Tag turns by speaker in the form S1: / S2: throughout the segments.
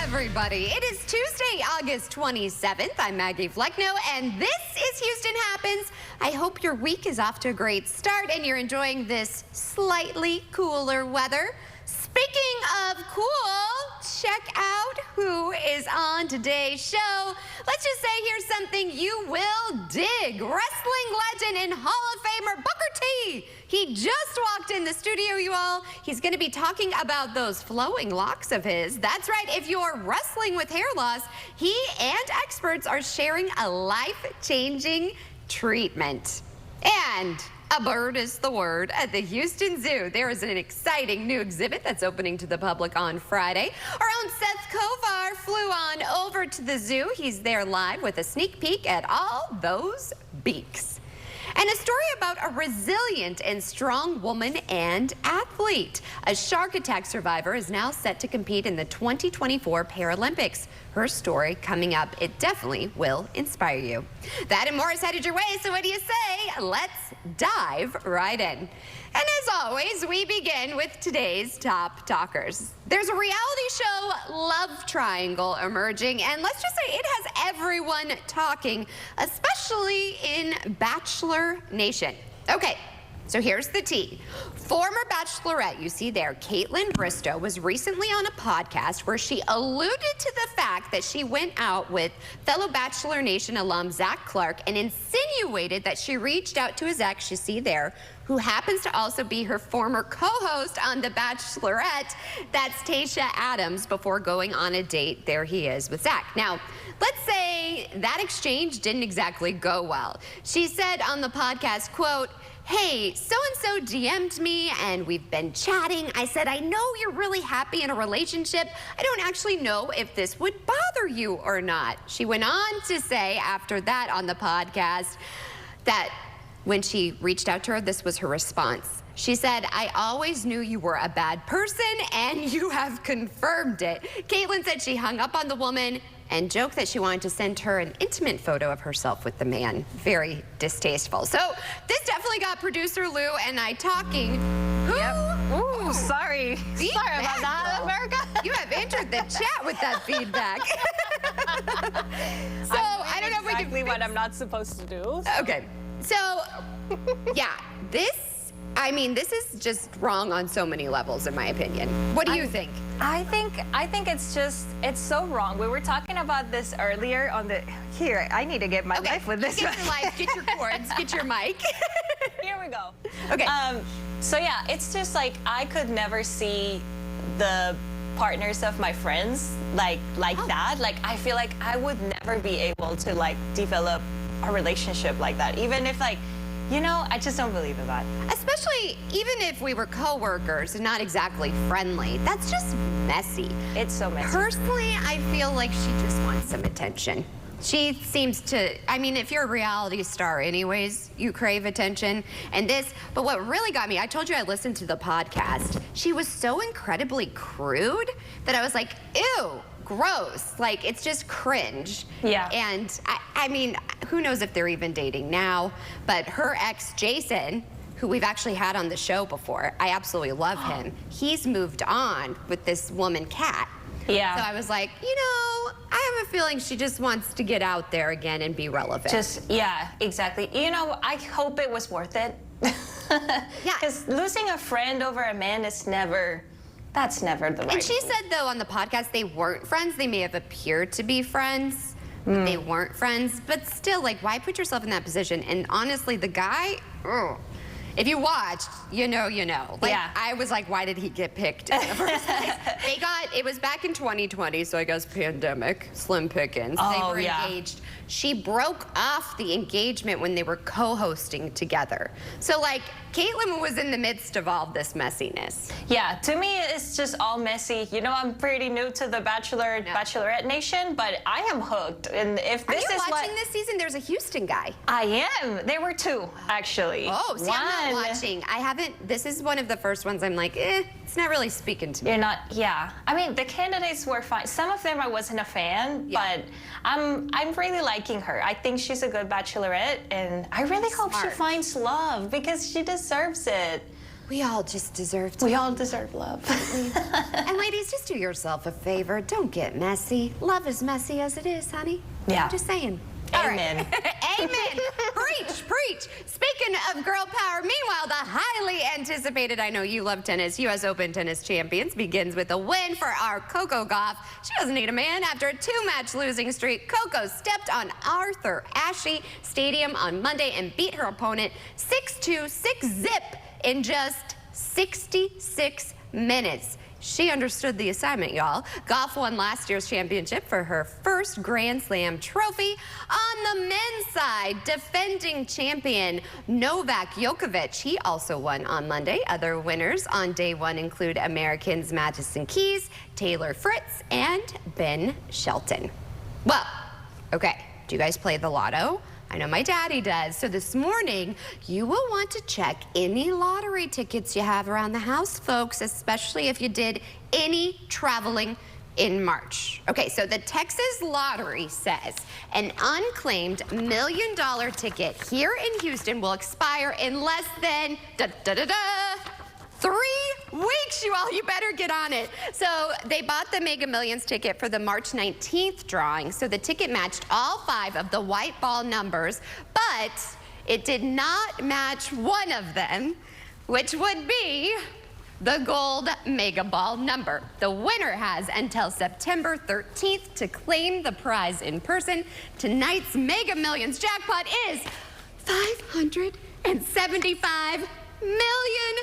S1: everybody. It is Tuesday, August 27th. I'm Maggie Flecknoe, and this is Houston Happens. I hope your week is off to a great start and you're enjoying this slightly cooler weather. Speaking of cool, check out who is on today's show. Let's just say here's something you will dig. Wrestling legend and Hall of Famer Booker T. He just walked in the studio, you all. He's going to be talking about those flowing locks of his. That's right, if you're wrestling with hair loss, he and experts are sharing a life-changing treatment. And a bird is the word. At the Houston Zoo, there is an exciting new exhibit that's opening to the public on Friday. Our own Seth Kovar flew on over to the zoo. He's there live with a sneak peek at all those beaks. And a story about a resilient and strong woman and athlete. A shark attack survivor is now set to compete in the 2024 Paralympics. Her story coming up. It definitely will inspire you. That and more is headed your way, so what do you say? Let's dive right in. And as always, we begin with today's top talkers. There's a reality show love triangle emerging, and let's just say it has everyone talking, especially in Bachelor Nation. Okay, so here's the tea. Former Bachelorette, you see there, Kaitlyn Bristowe, was recently on a podcast where she alluded to the fact that she went out with fellow Bachelor Nation alum Zach Clark and insinuated that she reached out to his ex, you see there, who happens to also be her former co-host on The Bachelorette. That's Tayshia Adams, before going on a date. There he is with Zach. Now, let's say that exchange didn't exactly go well. She said on the podcast, quote, "Hey, so-and-so DM'd me and we've been chatting. I said, I know you're really happy in a relationship. I don't actually know if this would bother you or not." She went on to say after that on the podcast that when she reached out to her, this was her response. She said, "I always knew you were a bad person and you have confirmed it." Kaitlyn said she hung up on the woman and joked that she wanted to send her an intimate photo of herself with the man. Very distasteful. So this definitely got producer Lou and I talking.
S2: Yep. Ooh, sorry. Sorry about that, America.
S1: You have entered the chat with that feedback. So I don't know if we can
S2: exactly what I'm not supposed to do. So.
S1: Okay. So, yeah, this is just wrong on so many levels, in my opinion. What do you think?
S2: I think it's so wrong. We were talking about this earlier on the, here, I need to get my life with this.
S1: Get your life, get your cords, get your mic.
S2: Here we go.
S1: Okay.
S2: So yeah, it's just like, I could never see the partners of my friends like that. Like, I feel like I would never be able to like develop a relationship like that, even if like, you know, I just don't believe in that.
S1: Especially even if we were co-workers and not exactly friendly. That's just messy.
S2: It's so messy.
S1: Personally, I feel like she just wants some attention. She seems to, I mean, if you're a reality star anyways, you crave attention. And this, but what really got me, I told you I listened to the podcast. She was so incredibly crude that I was like, ew. Gross. Like, it's just cringe.
S2: Yeah.
S1: And I mean, who knows if they're even dating now, but her ex, Jason, who we've actually had on the show before, I absolutely love him. He's moved on with this woman, Kat.
S2: Yeah.
S1: So I was like, you know, I have a feeling she just wants to get out there again and be relevant.
S2: Just, yeah, exactly. You know, I hope it was worth it.
S1: Yeah.
S2: Because losing a friend over a man is never... That's never the right
S1: And she
S2: move.
S1: said, though, on the podcast, they weren't friends. They may have appeared to be friends, but they weren't friends. But still, like, why put yourself in that position? And honestly, the guy, if you watched, you know. Like,
S2: yeah.
S1: I was like, why did he get picked in the first place? It was back in 2020, so I guess pandemic, slim pickings. They were engaged. She broke off the engagement when they were co-hosting together. So, like, Kaitlyn was in the midst of all this messiness.
S2: Yeah, to me, it's just all messy. You know, I'm pretty new to the Bachelorette Nation, but I am hooked. And if this
S1: Are you
S2: is
S1: watching this season? There's a Houston guy.
S2: I am. There were two, actually.
S1: Oh, see, I'm not watching. I haven't. This is one of the first ones I'm like, it's not really speaking to me.
S2: You're not, yeah. I mean, the candidates were fine. Some of them I wasn't a fan, but I'm really liking her. I think she's a good Bachelorette, and I really hope she finds love because she deserves it.
S1: We all just deserve to.
S2: We all deserve love.
S1: And ladies, just do yourself a favor. Don't get messy. Love is messy as it is, honey.
S2: Yeah.
S1: I'm just saying.
S2: Amen.
S1: All right. Amen. Preach, preach. Speaking of girl power, meanwhile, the highly anticipated, I know you love tennis, U.S. Open Tennis Champions begins with a win for our Coco Gauff. She doesn't need a man. After a 2-match losing streak, Coco stepped on Arthur Ashe Stadium on Monday and beat her opponent 6-2, 6-zip in just 66 minutes. She understood the assignment, y'all. Gauff won last year's championship for her first Grand Slam trophy. On the men's side, defending champion Novak Djokovic, he also won on Monday. Other winners on day one include Americans Madison Keys, Taylor Fritz, and Ben Shelton. Well, okay, do you guys play the lotto? I know my daddy does. So this morning, you will want to check any lottery tickets you have around the house, folks, especially if you did any traveling in March. Okay, so the Texas Lottery says an unclaimed $1 million ticket here in Houston will expire in less than 3 weeks, you all. You better get on it. So they bought the Mega Millions ticket for the March 19th drawing. So the ticket matched all 5 of the white ball numbers, but it did not match one of them, which would be the gold Mega Ball number. The winner has until September 13th to claim the prize in person. Tonight's Mega Millions jackpot is $575 million.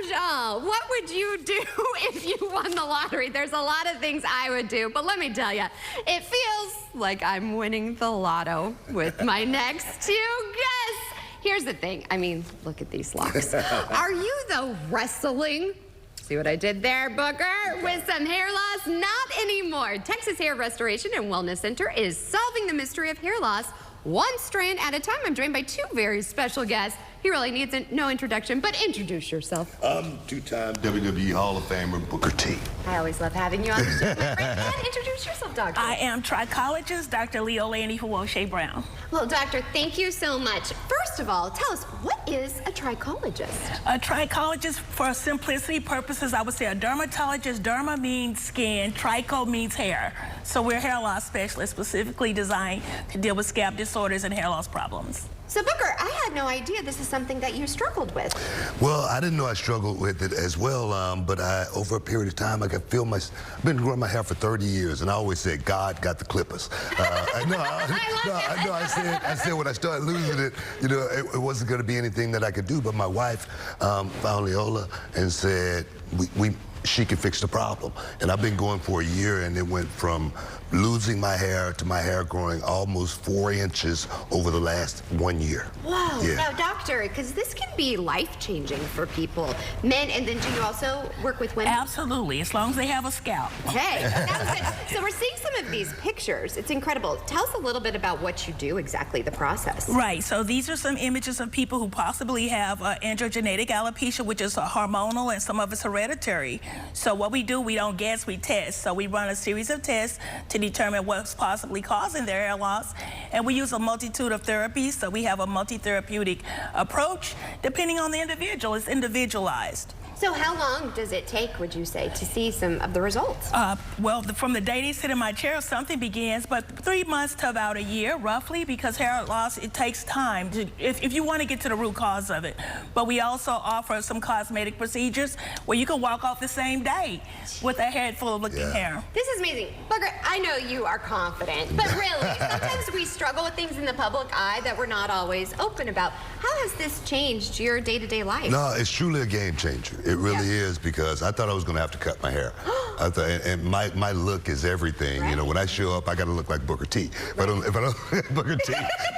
S1: Y'all. What would you do if you won the lottery? There's a lot of things I would do, but let me tell you, it feels like I'm winning the lotto with my next 2 guests. Here's the thing. I mean, look at these locks. Are you, though, wrestling? See what I did there, Booker? With some hair loss? Not anymore. Texas Hair Restoration and Wellness Center is solving the mystery of hair loss one strand at a time. I'm joined by 2 very special guests. He really needs no introduction, but introduce yourself.
S3: I'm 2-time WWE Hall of Famer Booker T.
S1: I always love having you on the show. And introduce yourself, Doctor.
S4: I am trichologist Dr. Leo Laney Huoshe Brown.
S1: Well, Doctor, thank you so much. First of all, tell us, what is a trichologist?
S4: A trichologist, for simplicity purposes, I would say a dermatologist. Derma means skin, tricho means hair. So we're hair loss specialists specifically designed to deal with scalp disorders and hair loss problems.
S1: So, Booker, I had no idea this is something that you struggled with.
S3: Well, I didn't know I struggled with it as well, but over a period of time, I've been growing my hair for 30 years, and I always said, God got the clippers. I said when I started losing it, you know, it wasn't going to be anything that I could do, but my wife found Leola and said, she could fix the problem. And I've been going for a year, and it went from losing my hair to my hair growing almost 4 inches over the last 1 year.
S1: Wow.
S3: Yeah.
S1: Now, Doctor, because this can be life-changing for people, men, and then do you also work with women?
S4: Absolutely, as long as they have a scalp.
S1: Okay, that was good. So we're seeing some of these pictures. It's incredible. Tell us a little bit about what you do exactly, the process.
S4: Right, so these are some images of people who possibly have androgenetic alopecia, which is hormonal, and some of it's hereditary. So what we do, we don't guess, we test. So we run a series of tests to determine what's possibly causing their hair loss. And we use a multitude of therapies. So we have a multi-therapeutic approach. Depending on the individual, it's individualized.
S1: So how long does it take, would you say, to see some of the results?
S4: Well, from the day they sit in my chair, something begins, but 3 months to about a year, roughly, because hair loss, it takes time if you want to get to the root cause of it. But we also offer some cosmetic procedures where you can walk off the same day with a head full of looking hair.
S1: This is amazing. Booker, I know you are confident, but really, sometimes we struggle with things in the public eye that we're not always open about. How has this changed your day-to-day life?
S3: No, it's truly a game changer. It really is, because I thought I was going to have to cut my hair. I thought, and my look is everything. Right. You know, when I show up, I got to look like Booker T. If I don't look like Booker T,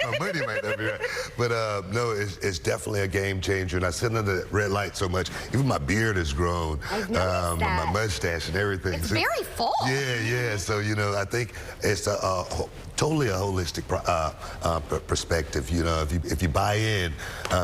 S3: my money might not be right. But no, it's definitely a game changer. And I sit under the red light so much. Even my beard has grown.
S1: I've noticed that.
S3: My mustache and everything.
S1: It's very full.
S3: Yeah. So, you know, I think it's totally a holistic perspective. You know, if you buy in,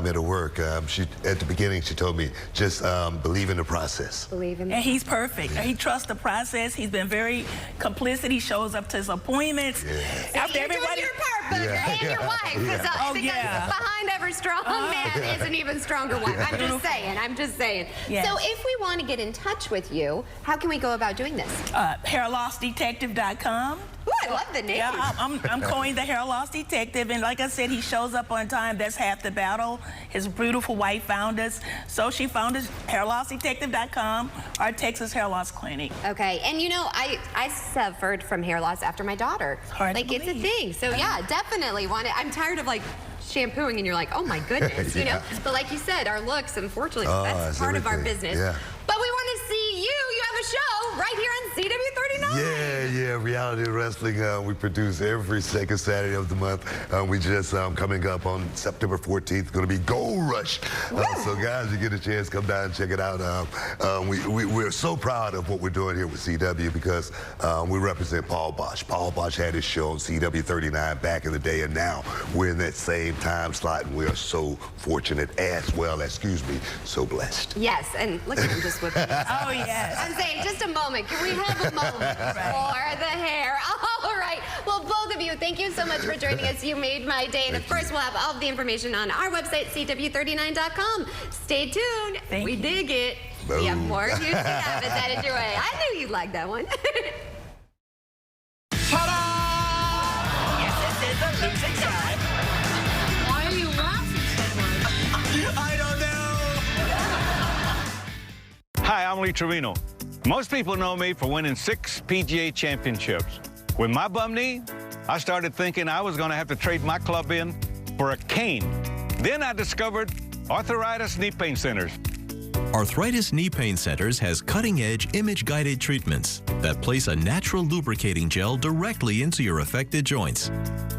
S3: it'll work. At the beginning, she told me, just believe in the process.
S1: Believe in
S4: And he's perfect. He trusts the process. He's been very complicit. He shows up to his appointments. After
S1: You're doing your part, Booger, and your wife. Because behind every strong man is an even stronger wife. I'm just saying. I'm just saying.
S4: Yes.
S1: So if we want to get in touch with you, how can we go about doing this?
S4: HairLossDetective.com.
S1: Ooh, I love the name.
S4: Yeah, I'm coined the hair loss detective, and like I said, he shows up on time. That's half the battle. His beautiful wife found us, so she found us. HairLossDetective.com, our Texas Hair Loss Clinic.
S1: Okay, and you know, I suffered from hair loss after my daughter.
S4: Hard to
S1: like it's a
S4: believe.
S1: thing. So yeah, definitely want it. I'm tired of like shampooing, and you're like, oh my goodness, you know. But like you said, our looks, unfortunately, that's part of our business.
S3: Yeah.
S1: But we want to see you. You have a show right here on CW39.
S3: Yeah, reality wrestling. We produce every second Saturday of the month. We just coming up on September 14th, going to be Gold Rush. So guys, you get a chance, come down and check it out. We're so proud of what we're doing here with CW because we represent Paul Bosch. Paul Bosch had his show on CW39 back in the day, and now we're in that same time slot, and we are so fortunate as well, so blessed.
S1: Yes, and look at him just with me.
S4: Oh, yes.
S1: I'm saying, just a moment. Can we have a moment for the hair? All right. Well, both of you, thank you so much for joining us. You made my day. And of course, we'll have all of the information on our website, CW39.com. Stay tuned.
S4: Thank you.
S1: dig it.
S3: Boom.
S1: We have more Houston habits added your way. I knew you'd like that one.
S4: Yes, this is the losing side.
S5: Why are you laughing so much?
S6: I don't know. Hi, I'm Lee Trevino. Most people know me for winning 6 PGA championships. With my bum knee, I started thinking I was going to have to trade my club in for a cane. Then I discovered Arthritis Knee Pain Centers.
S7: Arthritis Knee Pain Centers has cutting-edge image-guided treatments that place a natural lubricating gel directly into your affected joints.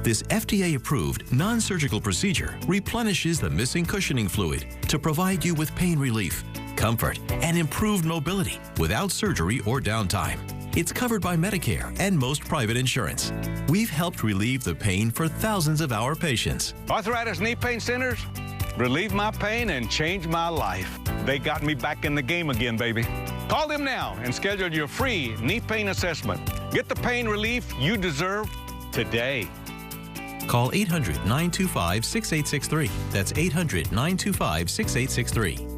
S7: This FDA-approved, non-surgical procedure replenishes the missing cushioning fluid to provide you with pain relief, comfort, and improved mobility without surgery or downtime. It's covered by Medicare and most private insurance. We've helped relieve the pain for thousands of our patients.
S6: Arthritis Knee Pain Centers relieve my pain and change my life. They got me back in the game again, baby. Call them now and schedule your free knee pain assessment. Get the pain relief you deserve today.
S7: Call 800-925-6863. That's 800-925-6863.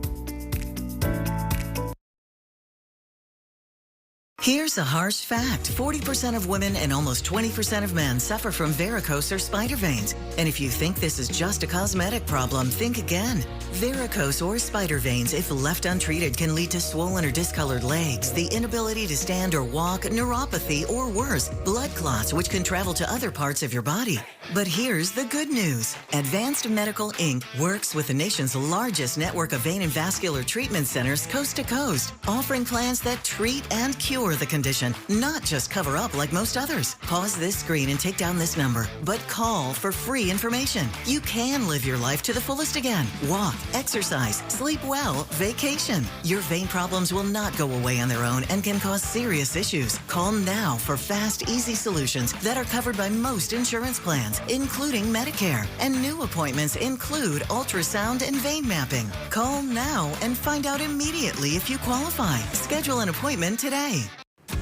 S8: Here's a harsh fact. 40% of women and almost 20% of men suffer from varicose or spider veins. And if you think this is just a cosmetic problem, think again. Varicose or spider veins, if left untreated, can lead to swollen or discolored legs, the inability to stand or walk, neuropathy, or worse, blood clots, which can travel to other parts of your body. But here's the good news. Advanced Medical Inc. works with the nation's largest network of vein and vascular treatment centers coast to coast, offering plans that treat and cure the condition, not just cover up like most others. Pause this screen and take down this number, but call for free information. You can live your life to the fullest again. Walk, exercise, sleep well, vacation. Your vein problems will not go away on their own and can cause serious issues. Call now for fast, easy solutions that are covered by most insurance plans, including Medicare. And new appointments include ultrasound and vein mapping. Call now and find out immediately if you qualify. Schedule an appointment today.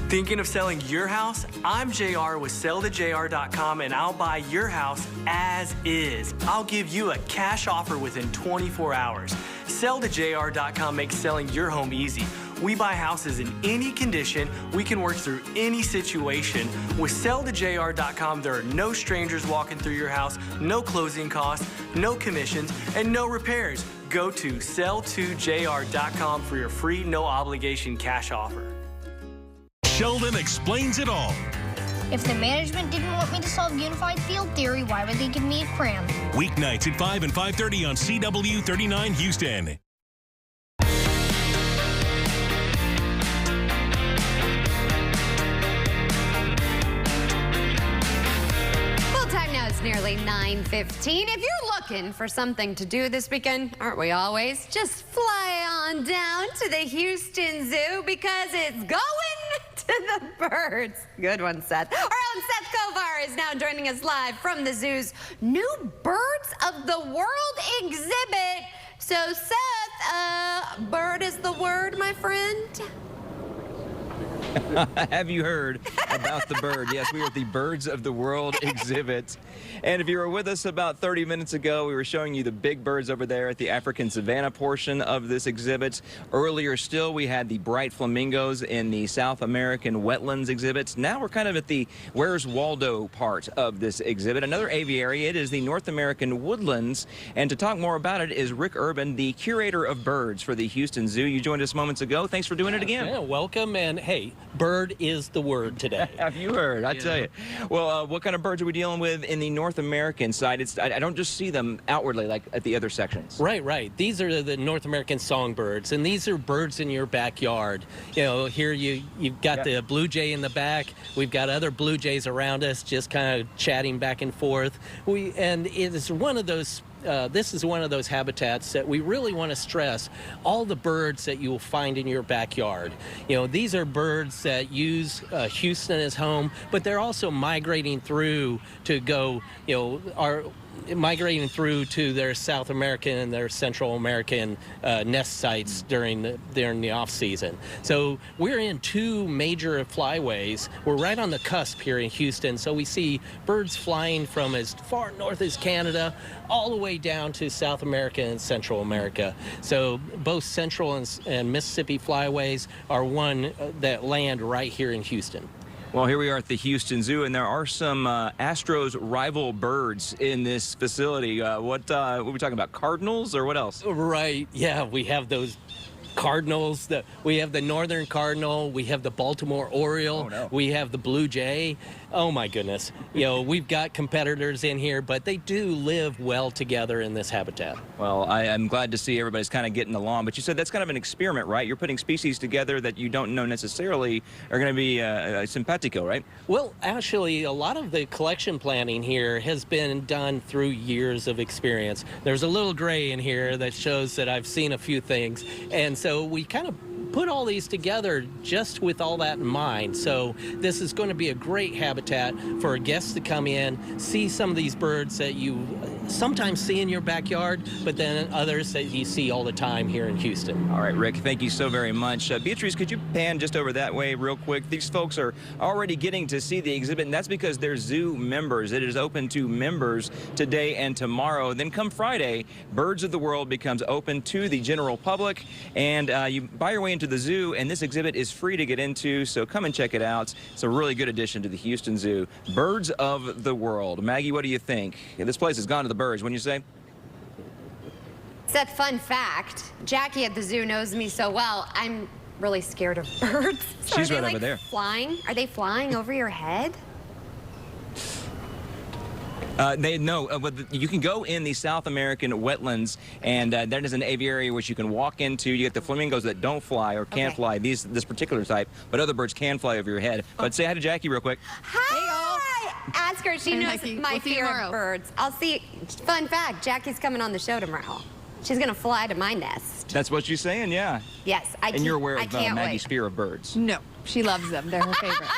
S9: Thinking of selling your house? I'm JR with SellToJR.com, and I'll buy your house as is. I'll give you a cash offer within 24 hours. SellToJR.com makes selling your home easy. We buy houses in any condition. We can work through any situation. With SellToJR.com, there are no strangers walking through your house, no closing costs, no commissions, and no repairs. Go to SellToJR.com for your free, no obligation cash offer.
S10: Sheldon explains it all.
S5: If the management didn't want me to solve unified field theory, why would they give me a cram?
S10: Weeknights at 5 and 5:30 on CW39 Houston.
S1: Well, time now is nearly 9:15. If you're looking for something to do this weekend, aren't we always? Just fly on down to the Houston Zoo because it's going to the birds. Good one, Seth. Our own Seth Kovar is now joining us live from the zoo's new Birds of the World exhibit. So, Seth, bird is the word, my friend?
S11: Have you heard about the bird? Yes, we are at the Birds of the World exhibit. And if you were with us about 30 minutes ago, we were showing you the big birds over there at the African savanna portion of this exhibit. Earlier still, we had the bright flamingos in the South American wetlands exhibits. Now we're kind of at the Where's Waldo part of this exhibit. Another aviary, it is the North American woodlands. And to talk more about it is Rick Urban, the curator of birds for the Houston Zoo. You joined us moments ago. Thanks for doing it again.
S12: Yeah, welcome. And hey, bird is the word today.
S11: Have you heard? I tell you. Well, what kind of birds are we dealing with in the North American side? I don't just see them outwardly like at the other sections.
S12: Right. These are the North American songbirds, and these are birds in your backyard. You know, here you've got the blue jay in the back. We've got other blue jays around us, just kind of chatting back and forth. And it is one of those. This is one of those habitats that we really want to stress all the birds that you will find in your backyard. You know, these are birds that use Houston as home, but they're also migrating through to go, you know, migrating through to their South American and their Central American nest sites during the off season. So we're in two major flyways. We're right on the cusp here in Houston. So we see birds flying from as far north as Canada all the way down to South America and Central America. So both Central and Mississippi flyways are one that land right here in Houston.
S11: Well, here we are at the Houston Zoo, and there are some Astros rival birds in this facility. What are we talking about, cardinals or what else?
S12: Right, yeah, we have those cardinals. We have the northern cardinal, we have the Baltimore Oriole, we have the blue jay. Oh my goodness. You know, we've got competitors in here, but they do live well together in this habitat.
S11: Well, I'm glad to see everybody's kind of getting along, but you said that's kind of an experiment, right? You're putting species together that you don't know necessarily are going to be simpatico, right?
S12: Well, actually, a lot of the collection planning here has been done through years of experience. There's a little gray in here that shows that I've seen a few things, and so we kind of put all these together just with all that in mind. So this is going to be a great habitat for guests to come in, see some of these birds that you sometimes see in your backyard, but then others that you see all the time here in Houston.
S11: All right, Rick, thank you so very much. Beatrice, could you pan just over that way real quick? These folks are already getting to see the exhibit, and that's because they're zoo members. It is open to members today and tomorrow. Then come Friday, Birds of the World becomes open to the general public, and you buy your way into the zoo, and this exhibit is free to get into, so come and check it out. It's a really good addition to the Houston Zoo. Birds of the World. Maggie, what do you think? This place has gone to the birds, wouldn't you say?
S1: Seth, fun fact, Jackie at the zoo knows me so well, I'm really scared of birds. So
S11: She's
S1: are they,
S11: right over there.
S1: Flying? Are they flying over your head?
S11: You can go in the South American wetlands, and that is an aviary which you can walk into. You get the flamingos that don't fly or can't fly, this particular type, but other birds can fly over your head. But say hi to Jackie real quick.
S1: Hi! Ask her. She knows my fear of birds. I'll see. Fun fact, Jackie's coming on the show tomorrow. She's going to fly to my nest.
S11: That's what she's saying, yeah.
S1: Yes.
S11: And you're aware of Maggie's fear of birds.
S13: No, she loves them. They're her favorite.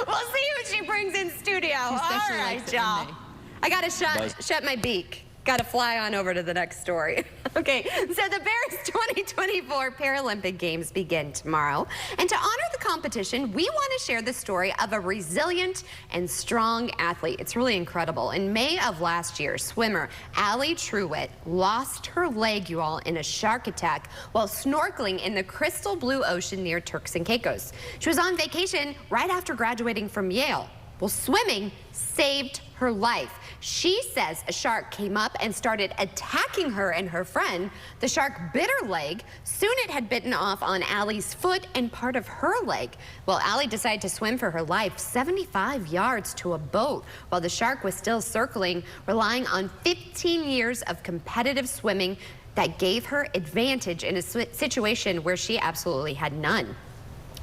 S1: We'll see what she brings in studio.
S13: She
S1: All
S13: especially
S1: right,
S13: likes it
S1: y'all.
S13: when
S1: I got to shut my beak. Got to fly on over to the next story. Okay, so the Paris 2024 Paralympic Games begin tomorrow. And to honor the competition, we want to share the story of a resilient and strong athlete. It's really incredible. In May of last year, swimmer Allie Truitt lost her leg, you all, in a shark attack while snorkeling in the crystal blue ocean near Turks and Caicos. She was on vacation right after graduating from Yale. Well, swimming saved her life. She says a shark came up and started attacking her and her friend. The shark bit her leg. Soon it had bitten off on Allie's foot and part of her leg. Well, Allie decided to swim for her life 75 yards to a boat while the shark was still circling, relying on 15 years of competitive swimming that gave her advantage in a situation where she absolutely had none.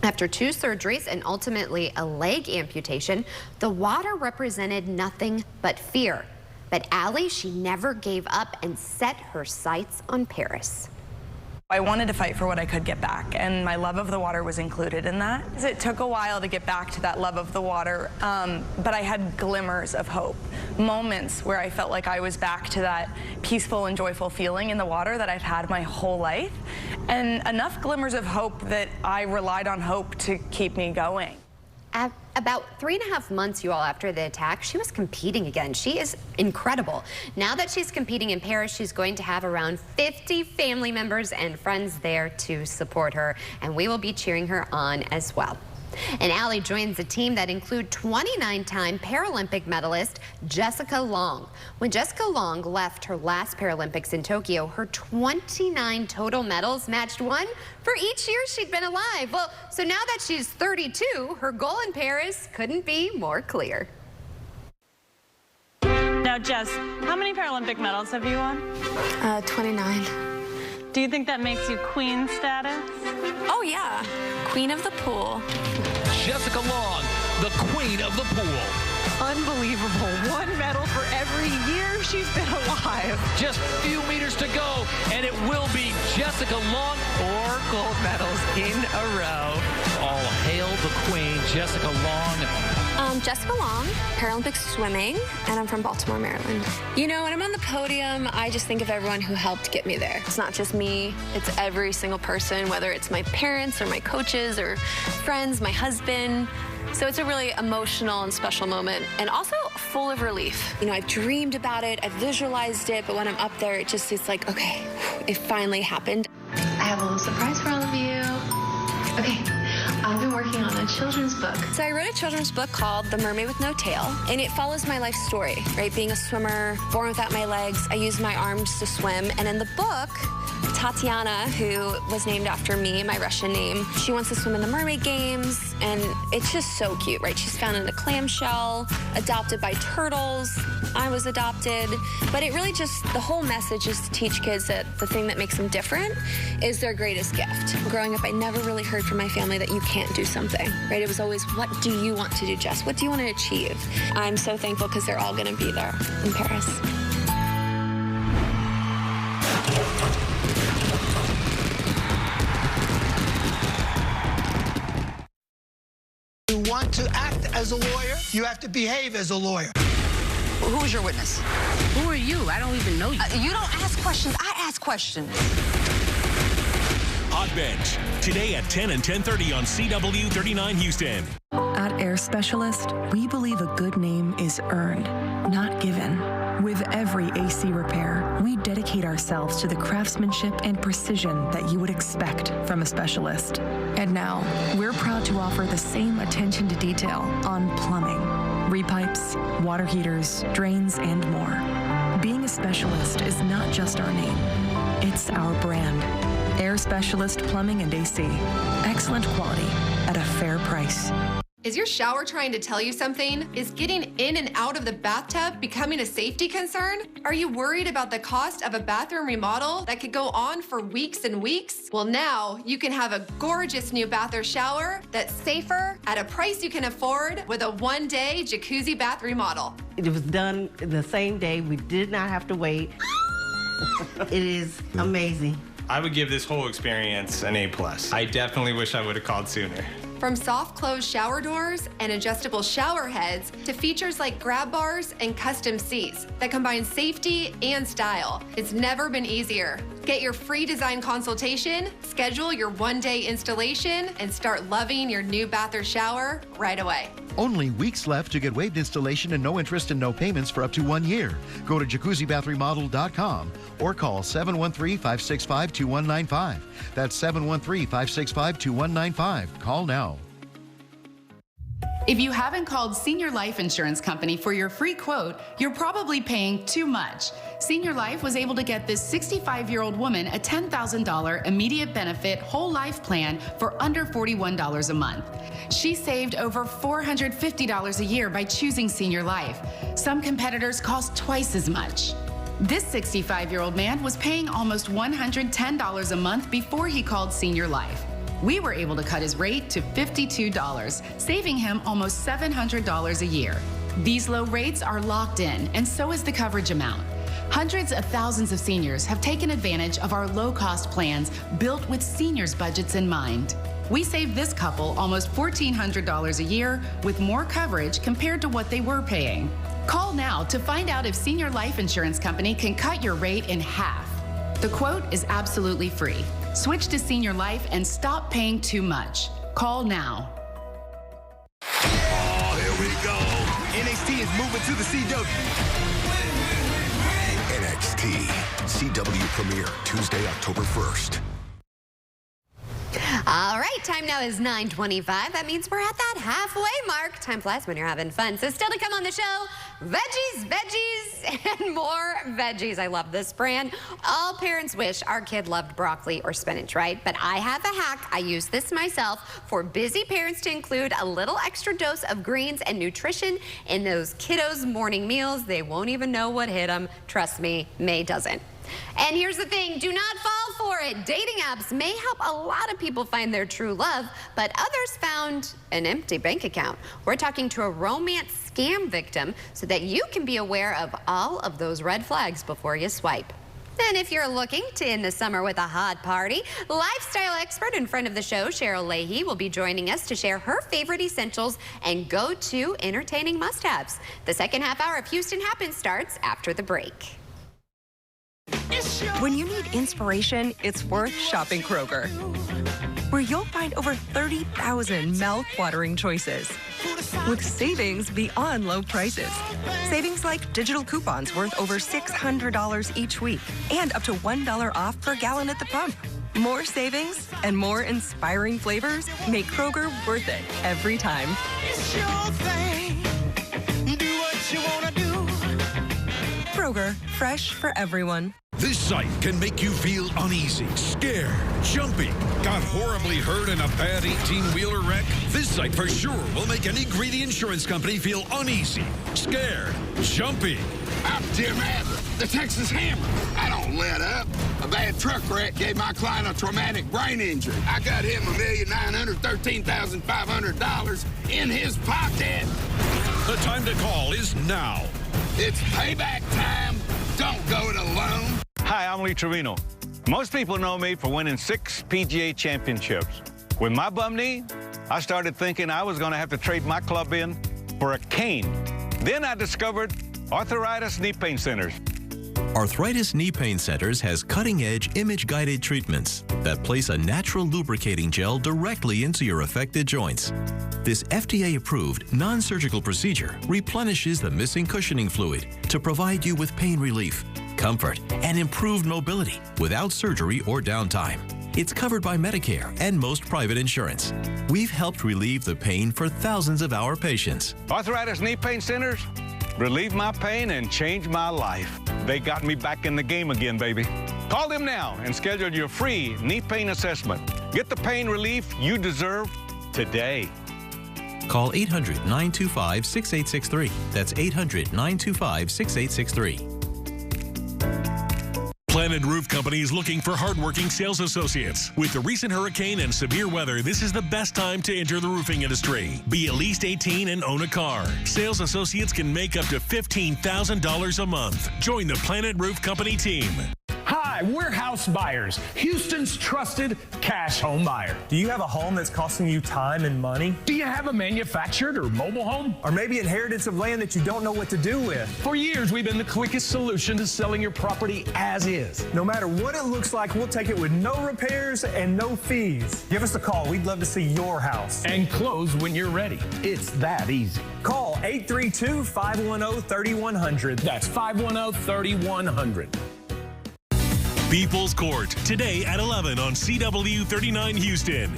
S1: After 2 surgeries and ultimately a leg amputation, the water represented nothing but fear. But Allie, she never gave up and set her sights on Paris.
S14: I wanted to fight for what I could get back, and my love of the water was included in that. It took a while to get back to that love of the water, but I had glimmers of hope, moments where I felt like I was back to that peaceful and joyful feeling in the water that I've had my whole life, and enough glimmers of hope that I relied on hope to keep me going.
S1: About 3.5 months, you all, after the attack, she was competing again. She is incredible. Now that she's competing in Paris, she's going to have around 50 family members and friends there to support her, and we will be cheering her on as well. And Allie joins a team that include 29-time Paralympic medalist Jessica Long. When Jessica Long left her last Paralympics in Tokyo, her 29 total medals matched one for each year she'd been alive. Well, so now that she's 32, her goal in Paris couldn't be more clear.
S15: Now, Jess, how many Paralympic medals have you won?
S16: 29.
S15: Do you think that makes you queen status?
S16: Oh, yeah. Queen of the pool.
S10: Jessica Long, the queen of the pool.
S17: Unbelievable. One medal for every year she's been alive.
S10: Just a few meters to go, and it will be Jessica Long.
S17: 4 gold medals in a row.
S10: All hail the queen, Jessica Long.
S16: Jessica Long, Paralympic swimming, and I'm from Baltimore, Maryland. You know, when I'm on the podium, I just think of everyone who helped get me there. It's not just me, it's every single person, whether it's my parents or my coaches or friends, my husband. So it's a really emotional and special moment, and also full of relief. You know, I've dreamed about it, I've visualized it, but when I'm up there, it's like, okay, it finally happened.
S18: I have a little surprise for all of you. Okay. I've been working on a children's book.
S16: So I wrote a children's book called The Mermaid with No Tail, and it follows my life story, right? Being a swimmer, born without my legs, I used my arms to swim, and in the book, Tatiana, who was named after me, my Russian name, she wants to swim in the Mermaid Games, and it's just so cute, right? She's found in a clamshell, adopted by turtles. I was adopted, but it really just, the whole message is to teach kids that the thing that makes them different is their greatest gift. Growing up, I never really heard from my family that you can't do something, right? It was always, what do you want to do, Jess? What do you want to achieve? I'm so thankful because they're all going to be there in Paris.
S19: You want to act as a lawyer, you have to behave as a lawyer.
S20: Who is your witness?
S21: Who are you? I don't even know you.
S20: You don't ask questions. I ask questions.
S10: Hot Bench, today at 10 and 10:30 on CW 39 Houston.
S22: At Air Specialist, we believe a good name is earned, not given. With every AC repair, we dedicate ourselves to the craftsmanship and precision that you would expect from a specialist. And now, we're proud to offer the same attention to detail on plumbing, repipes, water heaters, drains, and more. Being a specialist is not just our name, it's our brand. Air Specialist Plumbing and AC. Excellent quality at a fair price.
S23: Is your shower trying to tell you something? Is getting in and out of the bathtub becoming a safety concern? Are you worried about the cost of a bathroom remodel that could go on for weeks and weeks? Well, now you can have a gorgeous new bath or shower that's safer at a price you can afford with a one-day jacuzzi bath remodel.
S24: It was done the same day. We did not have to wait. It is amazing.
S25: I would give this whole experience an A+. I definitely wish I would have called sooner.
S23: From soft close shower doors and adjustable shower heads to features like grab bars and custom seats that combine safety and style, it's never been easier. Get your free design consultation, schedule your one-day installation, and start loving your new bath or shower right away.
S26: Only weeks left to get waived installation and no interest and no payments for up to 1 year. Go to jacuzzibathremodel.com or call 713-565-2195. That's 713-565-2195. Call now.
S27: If you haven't called Senior Life Insurance Company for your free quote, you're probably paying too much. Senior Life was able to get this 65-year-old woman a $10,000 immediate benefit whole life plan for under $41 a month. She saved over $450 a year by choosing Senior Life. Some competitors cost twice as much. This 65-year-old man was paying almost $110 a month before he called Senior Life. We were able to cut his rate to $52, saving him almost $700 a year. These low rates are locked in, and so is the coverage amount. Hundreds of thousands of seniors have taken advantage of our low-cost plans built with seniors' budgets in mind. We saved this couple almost $1,400 a year with more coverage compared to what they were paying. Call now to find out if Senior Life Insurance Company can cut your rate in half. The quote is absolutely free. Switch to Senior Life and stop paying too much. Call now.
S2: Oh, here we go. NXT is moving to the CW. NXT CW premiere Tuesday, October 1st.
S1: All right, time now is 9:25. That means we're at that halfway mark. Time flies when you're having fun. So still to come on the show, veggies, veggies, and more veggies. I love this brand. All parents wish our kid loved broccoli or spinach, right? But I have a hack. I use this myself for busy parents to include a little extra dose of greens and nutrition in those kiddos' morning meals. They won't even know what hit them. Trust me, May doesn't. And here's the thing, do not fall for it. Dating apps may help a lot of people find their true love, but others found an empty bank account. We're talking to a romance scam victim so that you can be aware of all of those red flags before you swipe. And if you're looking to end the summer with a hot party, lifestyle expert and friend of the show, Cheryl Leahy, will be joining us to share her favorite essentials and go-to entertaining must-haves. The second half hour of Houston Happens starts after the break.
S3: When you need inspiration, it's worth shopping Kroger, where you'll find over 30,000 mouth-watering choices with savings beyond low prices. Savings like digital coupons worth over $600 each week and up to $1 off per gallon at the pump. More savings and more inspiring flavors make Kroger worth it every time.
S2: It's your thing. Do what you want to do.
S3: Kroger, fresh for everyone.
S4: This site can make you feel uneasy, scared, jumpy. Got horribly hurt in a bad 18-wheeler wreck? This site for sure will make any greedy insurance company feel uneasy, scared, jumpy.
S6: I'm Tim Adler, the Texas Hammer. I don't let up. A bad truck wreck gave my client a traumatic brain injury. I got him $1,913,500 in his pocket.
S4: The time to call is now.
S6: It's payback time. Don't go it alone.
S7: Hi, I'm Lee Trevino. Most people know me for winning 6 PGA championships. With my bum knee, I started thinking I was going to have to trade my club in for a cane. Then I discovered Arthritis Knee Pain Centers.
S8: Arthritis Knee Pain Centers has cutting-edge image-guided treatments that place a natural lubricating gel directly into your affected joints. This FDA-approved, non-surgical procedure replenishes the missing cushioning fluid to provide you with pain relief, comfort, and improved mobility without surgery or downtime. It's covered by Medicare and most private insurance. We've helped relieve the pain for thousands of our patients.
S7: Arthritis Knee Pain Centers relieved my pain and changed my life. They got me back in the game again, baby. Call them now and schedule your free knee pain assessment. Get the pain relief you deserve today.
S8: Call 800-925-6863. That's 800-925-6863.
S10: Planet Roof Company is looking for hardworking sales associates. With the recent hurricane and severe weather, this is the best time to enter the roofing industry. Be at least 18 and own a car. Sales associates can make up to $15,000 a month. Join the Planet Roof Company team.
S9: Hi, we're House Buyers, Houston's trusted cash home buyer.
S28: Do you have a home that's costing you time and money?
S9: Do you have a manufactured or mobile home?
S28: Or maybe inheritance of land that you don't know what to do with?
S9: For years, we've been the quickest solution to selling your property as is.
S28: No matter what it looks like, we'll take it with no repairs and no fees. Give us a call. We'd love to see your house.
S9: And close when you're ready. It's that easy.
S28: Call 832-510-3100.
S9: That's 510-3100.
S10: People's Court, today at 11 on CW 39 Houston.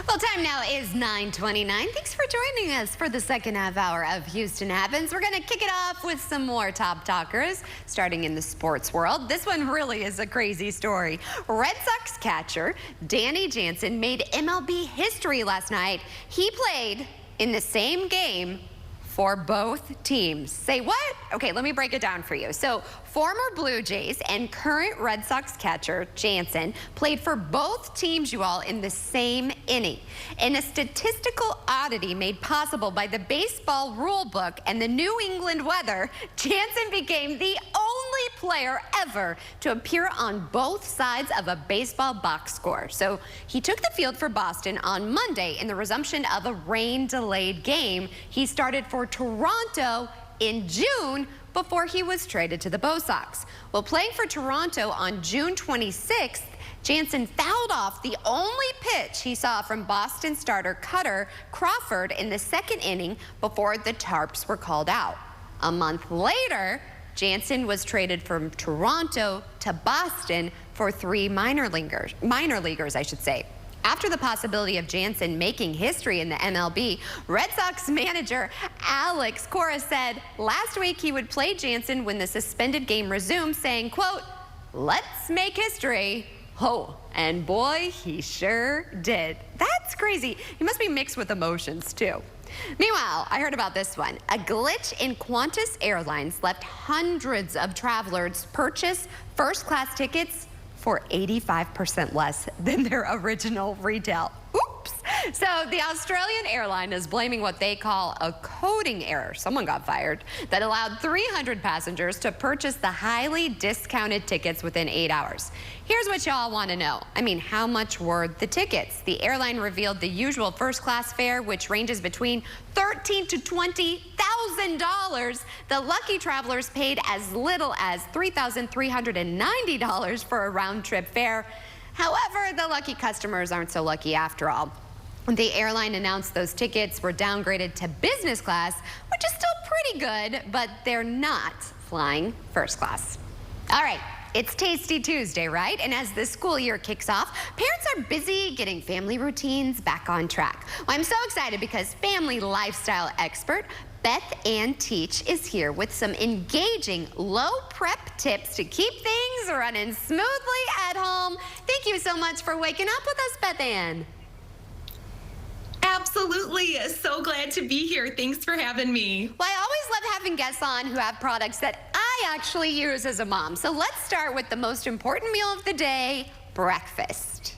S1: Well, time now is 9:29. Thanks for joining us for the second half hour of Houston Happens. We're going to kick it off with some more top talkers, starting in the sports world. This one really is a crazy story. Red Sox catcher Danny Jansen made MLB history last night. He played in the same game for both teams. Say what? Okay, let me break it down for you. So, former Blue Jays and current Red Sox catcher Jansen played for both teams, you all, in the same inning. In a statistical oddity made possible by the baseball rule book and the New England weather, Jansen became the only player ever to appear on both sides of a baseball box score. So he took the field for Boston on Monday in the resumption of a rain-delayed game. He started for Toronto in June before he was traded to the Bo Sox. Well, playing for Toronto on June 26th, Jansen fouled off the only pitch he saw from Boston starter Cutter Crawford in the second inning before the Tarps were called out. A month later, Jansen was traded from Toronto to Boston for 3 minor leaguers, After the possibility of Jansen making history in the MLB, Red Sox manager Alex Cora said last week he would play Jansen when the suspended game resumed, saying, quote, "Let's make history." Oh, and boy, he sure did. That's crazy. He must be mixed with emotions, too. Meanwhile, I heard about this one. A glitch in Qantas Airlines left hundreds of travelers purchase first-class tickets for 85% less than their original retail. Oops. So the Australian airline is blaming what they call a coding error. Someone got fired that allowed 300 passengers to purchase the highly discounted tickets within 8 hours. Here's what y'all want to know. I mean, how much were the tickets? The airline revealed the usual first-class fare, which ranges between $13,000 to $20,000. The lucky travelers paid as little as $3,390 for a round-trip fare. However, the lucky customers aren't so lucky after all. The airline announced those tickets were downgraded to business class, which is still pretty good, but they're not flying first class. All right, it's Tasty Tuesday, right? And as the school year kicks off, parents are busy getting family routines back on track. Well, I'm so excited because family lifestyle expert Beth Ann Teach is here with some engaging low prep tips to keep things running smoothly at home. Thank you so much for waking up with us, Beth Ann.
S5: Absolutely. So glad to be here. Thanks for having me.
S1: Well, I always love having guests on who have products that I actually use as a mom. So let's start with the most important meal of the day, breakfast.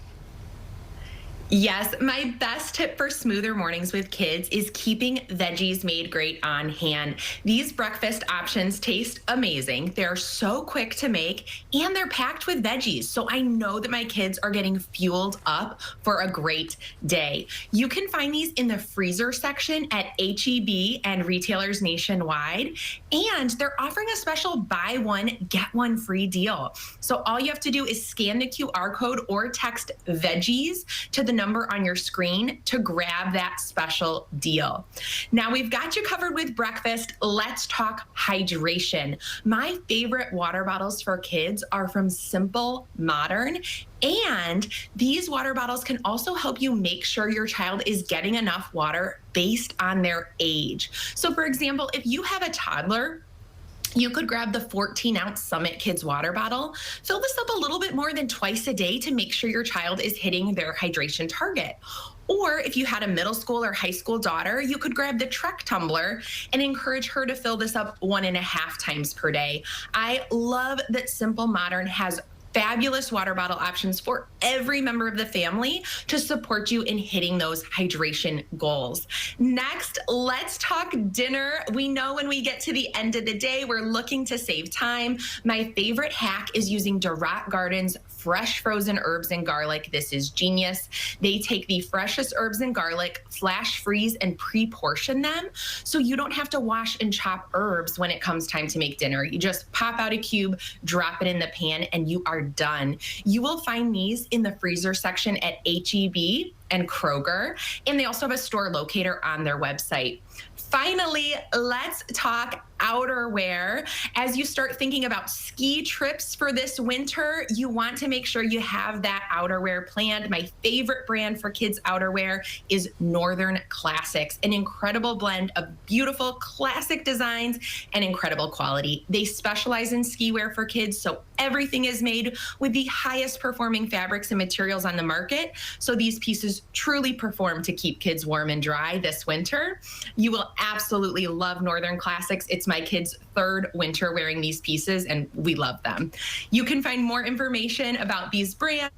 S5: Yes, my best tip for smoother mornings with kids is keeping veggies made great on hand. These breakfast options taste amazing. They're so quick to make and they're packed with veggies. So I know that my kids are getting fueled up for a great day. You can find these in the freezer section at H-E-B and retailers nationwide. And they're offering a special buy one, get one free deal. So all you have to do is scan the QR code or text veggies to the number on your screen to grab that special deal. Now we've got you covered with breakfast. Let's talk hydration. My favorite water bottles for kids are from Simple Modern. And these water bottles can also help you make sure your child is getting enough water based on their age. So for example, if you have a toddler, you could grab the 14-ounce Summit Kids water bottle. Fill this up a little bit more than twice a day to make sure your child is hitting their hydration target. Or if you had a middle school or high school daughter, you could grab the Trek tumbler and encourage her to fill this up 1.5 times per day. I love that Simple Modern has fabulous water bottle options for every member of the family to support you in hitting those hydration goals. Next, let's talk dinner. We know when we get to the end of the day, we're looking to save time. My favorite hack is using Durat Gardens fresh frozen herbs and garlic. This is genius. They take the freshest herbs and garlic, flash freeze, and pre-portion them so you don't have to wash and chop herbs when it comes time to make dinner. You just pop out a cube, drop it in the pan, and you are done. You will find these in the freezer section at H-E-B and Kroger, and they also have a store locator on their website. Finally, let's talk outerwear. As you start thinking about ski trips for this winter, you want to make sure you have that outerwear planned. My favorite brand for kids outerwear is Northern Classics, an incredible blend of beautiful classic designs and incredible quality. They specialize in ski wear for kids, so everything is made with the highest performing fabrics and materials on the market. So these pieces truly perform to keep kids warm and dry this winter. You will absolutely love Northern Classics. It's my kids' third winter wearing these pieces, and we love them. You can find more information about these brands,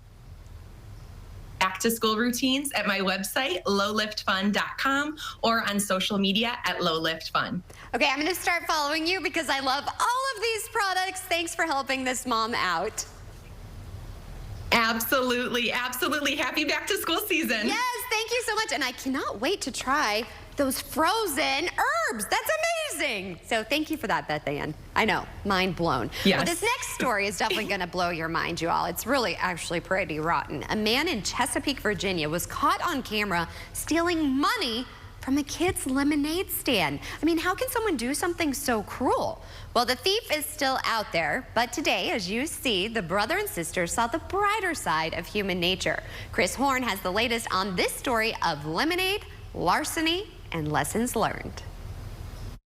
S5: back to school routines at my website, lowliftfun.com, or on social media at lowliftfun.
S1: Okay, I'm going to start following you because I love all of these products. Thanks for helping this mom out.
S5: Absolutely, absolutely. Happy back to school season.
S1: Yes, thank you so much. And I cannot wait to try those frozen herbs. That's amazing. So thank you for that, Beth Ann. I know, mind blown.
S5: Yes.
S1: Well, this next story is definitely going to blow your mind, you all. It's really actually pretty rotten. A man in Chesapeake, Virginia was caught on camera stealing money from a kid's lemonade stand. I mean, how can someone do something so cruel? Well, the thief is still out there, but today, as you see, the brother and sister saw the brighter side of human nature. Chris Horn has the latest on this story of lemonade, larceny, and lessons learned.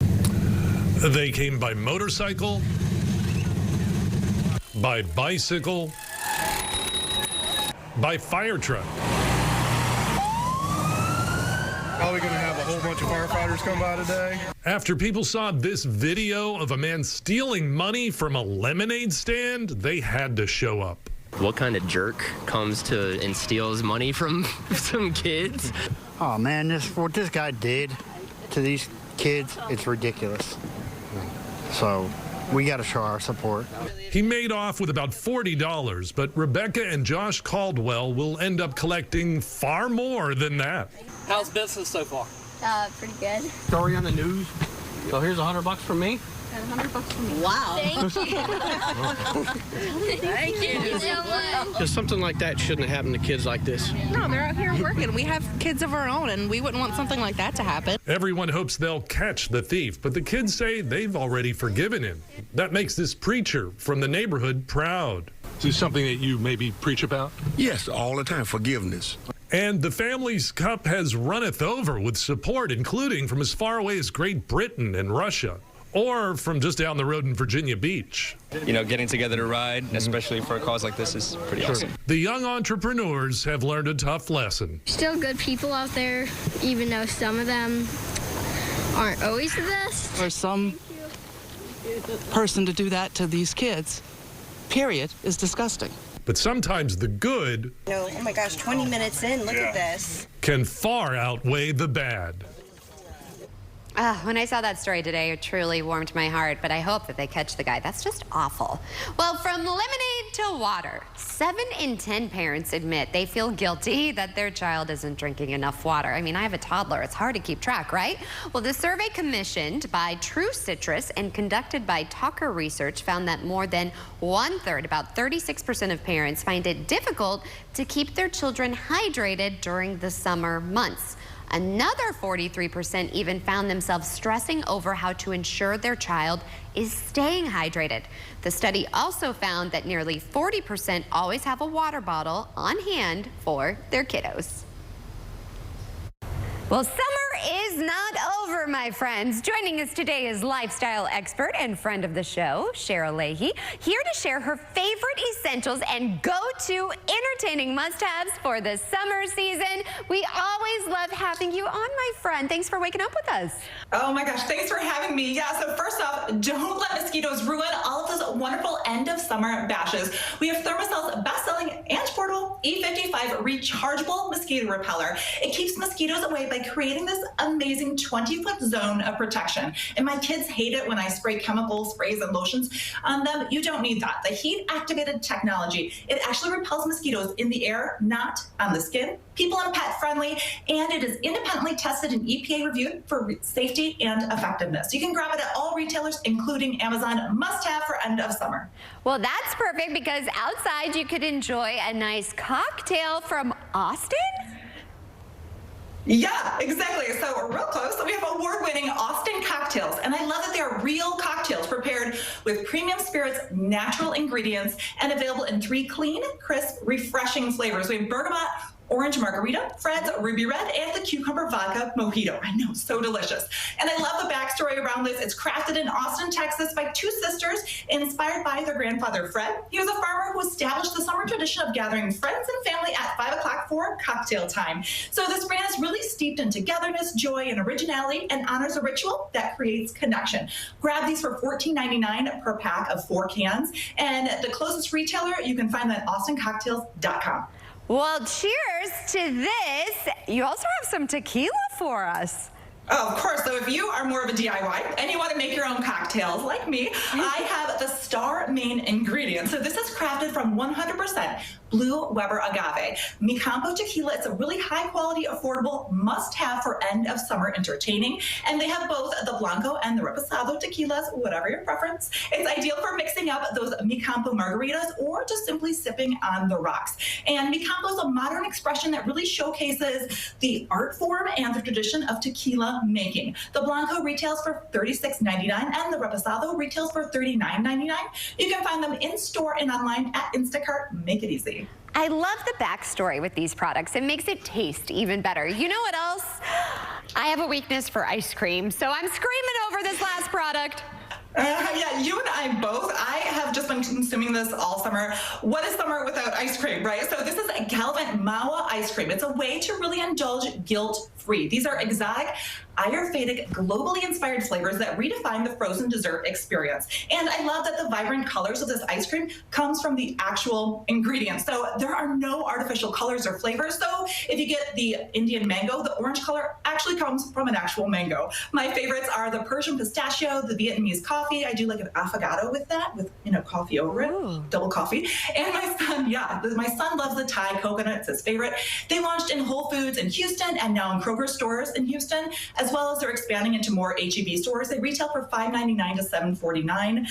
S11: They came by motorcycle, by bicycle, by fire truck.
S12: Probably going to have a whole bunch of firefighters come by today.
S11: After people saw this video of a man stealing money from a lemonade stand, they had to show up.
S13: What kind of jerk comes to and steals money from some kids?
S14: Oh man, what this guy did to these kids, it's ridiculous. So we got to show our support.
S11: He made off with about $40, but Rebecca and Josh Caldwell will end up collecting far more than that.
S15: How's business so far?
S16: Pretty good.
S15: Story on the news. So here's $100 from me.
S16: $100 from me. Wow. Thank you. Thank you so much.
S15: Because something like that shouldn't have happened to kids like this.
S17: No, they're out here working. We have kids of our own, and we wouldn't want something like that to happen.
S11: Everyone hopes they'll catch the thief, but the kids say they've already forgiven him. That makes this preacher from the neighborhood proud. Is this something that you maybe preach about?
S6: Yes, all the time, forgiveness.
S11: And the family's cup has runneth over with support, including from as far away as Great Britain and Russia, or from just down the road in Virginia Beach.
S25: You know, getting together to ride, especially for a cause like this, is pretty awesome.
S11: The young entrepreneurs have learned a tough lesson.
S16: Still good people out there, even though some of them aren't always the best.
S18: For some person to do that to these kids, period, is disgusting.
S11: But sometimes the good
S16: Oh my gosh, 20 minutes in, look at this.
S11: can far outweigh the bad.
S1: When I saw that story today, it truly warmed my heart, but I hope that they catch the guy. That's just awful. Well, from lemonade to water, 7 in 10 parents admit they feel guilty that their child isn't drinking enough water. I mean, I have a toddler. It's hard to keep track, right? Well, the survey commissioned by True Citrus and conducted by Tucker Research found that more than 1/3, about 36% of parents, find it difficult to keep their children hydrated during the summer months. Another 43% even found themselves stressing over how to ensure their child is staying hydrated. The study also found that nearly 40% always have a water bottle on hand for their kiddos. Well, summer is not over, my friends. Joining us today is lifestyle expert and friend of the show, Cheryl Leahy, here to share her favorite essentials and go-to entertaining must-haves for the summer season. We always love having you on, my friend. Thanks for waking up with us.
S29: Oh my gosh, thanks for having me. Yeah, so first off, don't let mosquitoes ruin all of those wonderful end of summer bashes. We have Thermacel's best-selling and portable E55 rechargeable mosquito repeller. It keeps mosquitoes away by creating this amazing 20-foot zone of protection. And my kids hate it when I spray chemical sprays and lotions on them. You don't need that. The heat-activated technology, it actually repels mosquitoes in the air, not on the skin. People and pet friendly, and it is independently tested and EPA reviewed for safety and effectiveness. You can grab it at all retailers, including Amazon. Must have for end of summer.
S1: Well, that's perfect because outside you could enjoy a nice cocktail from Austin.
S29: Yeah, exactly. So we're real close. So we have award-winning Austin cocktails, and I love that they're real cocktails prepared with premium spirits, natural ingredients, and available in 3 clean, crisp, refreshing flavors. We have bergamot, orange margarita, Fred's ruby red, and the cucumber vodka mojito. I know, so delicious. And I love the backstory around this. It's crafted in Austin, Texas by 2 sisters, inspired by their grandfather, Fred. He was a farmer who established the summer tradition of gathering friends and family at 5 o'clock for cocktail time. So this brand is really steeped in togetherness, joy, and originality, and honors a ritual that creates connection. Grab these for $14.99 per pack of 4 cans. And the closest retailer, you can find them at austincocktails.com.
S1: Well, cheers to this. You also have some tequila for us.
S29: Oh, of course. So if you are more of a DIY and you want to make your own cocktails like me, I have the star main ingredient. So this is crafted from 100% Blue Weber agave. Mi Campo tequila. It's a really high quality, affordable must-have for end of summer entertaining. And they have both the Blanco and the Reposado tequilas, whatever your preference. It's ideal for mixing up those Mi Campo margaritas or just simply sipping on the rocks. And Mi Campo is a modern expression that really showcases the art form and the tradition of tequila making. The Blanco retails for $36.99 and the Reposado retails for $39.99. You can find them in store and online at Instacart. Make it easy.
S1: I love the backstory with these products. It makes it taste even better. You know what else? I have a weakness for ice cream, so I'm screaming over this last product.
S29: Yeah, you and I both. I have just been consuming this all summer. What is summer without ice cream, right? So this is a Galvin Mawa ice cream. It's a way to really indulge guilt-free. These are exotic, Ayurvedic, globally inspired flavors that redefine the frozen dessert experience. And I love that the vibrant colors of this ice cream comes from the actual ingredients. So there are no artificial colors or flavors. So if you get the Indian mango, the orange color actually comes from an actual mango. My favorites are the Persian pistachio, the Vietnamese coffee. I do like an affogato with that, with coffee over it, double coffee. And my son loves the Thai coconut. It's his favorite. They launched in Whole Foods in Houston and now in Kroger stores in Houston, as well as they're expanding into more H-E-B stores. They retail for $5.99 to $7.49.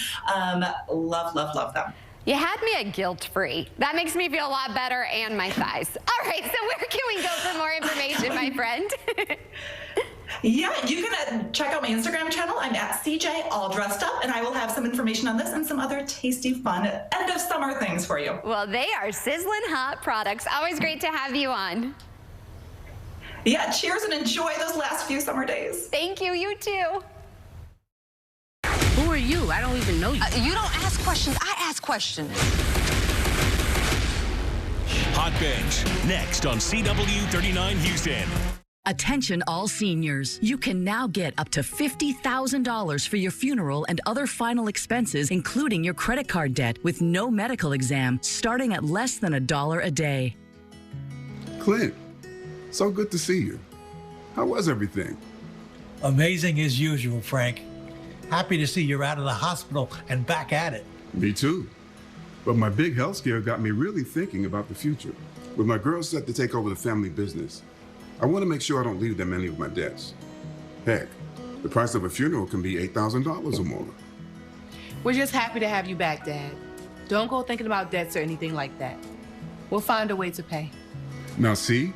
S29: Love, love, love them.
S1: You had me at guilt-free. That makes me feel a lot better, and my thighs. All right, so where can we go for more information, my friend?
S29: Yeah, you can check out my Instagram channel. I'm at CJ All Dressed Up, and I will have some information on this and some other tasty, fun, end of summer things for you.
S1: Well, they are sizzling hot products. Always great to have you on.
S29: Yeah, cheers and enjoy those last few summer days.
S1: Thank you, you too.
S2: Who are you? I don't even know you.
S19: You don't ask questions, I ask questions.
S10: Hot Bench, next on CW39 Houston.
S20: Attention all seniors. You can now get up to $50,000 for your funeral and other final expenses, including your credit card debt, with no medical exam, starting at less than $1 a day.
S21: Clint, so good to see you. How was everything?
S22: Amazing as usual, Frank. Happy to see you're out of the hospital and back at it.
S21: Me too. But my big health scare got me really thinking about the future. With my girls set to take over the family business, I want to make sure I don't leave them any of my debts. Heck, the price of a funeral can be $8,000 or more.
S23: We're just happy to have you back, Dad. Don't go thinking about debts or anything like that. We'll find a way to pay.
S21: Now see?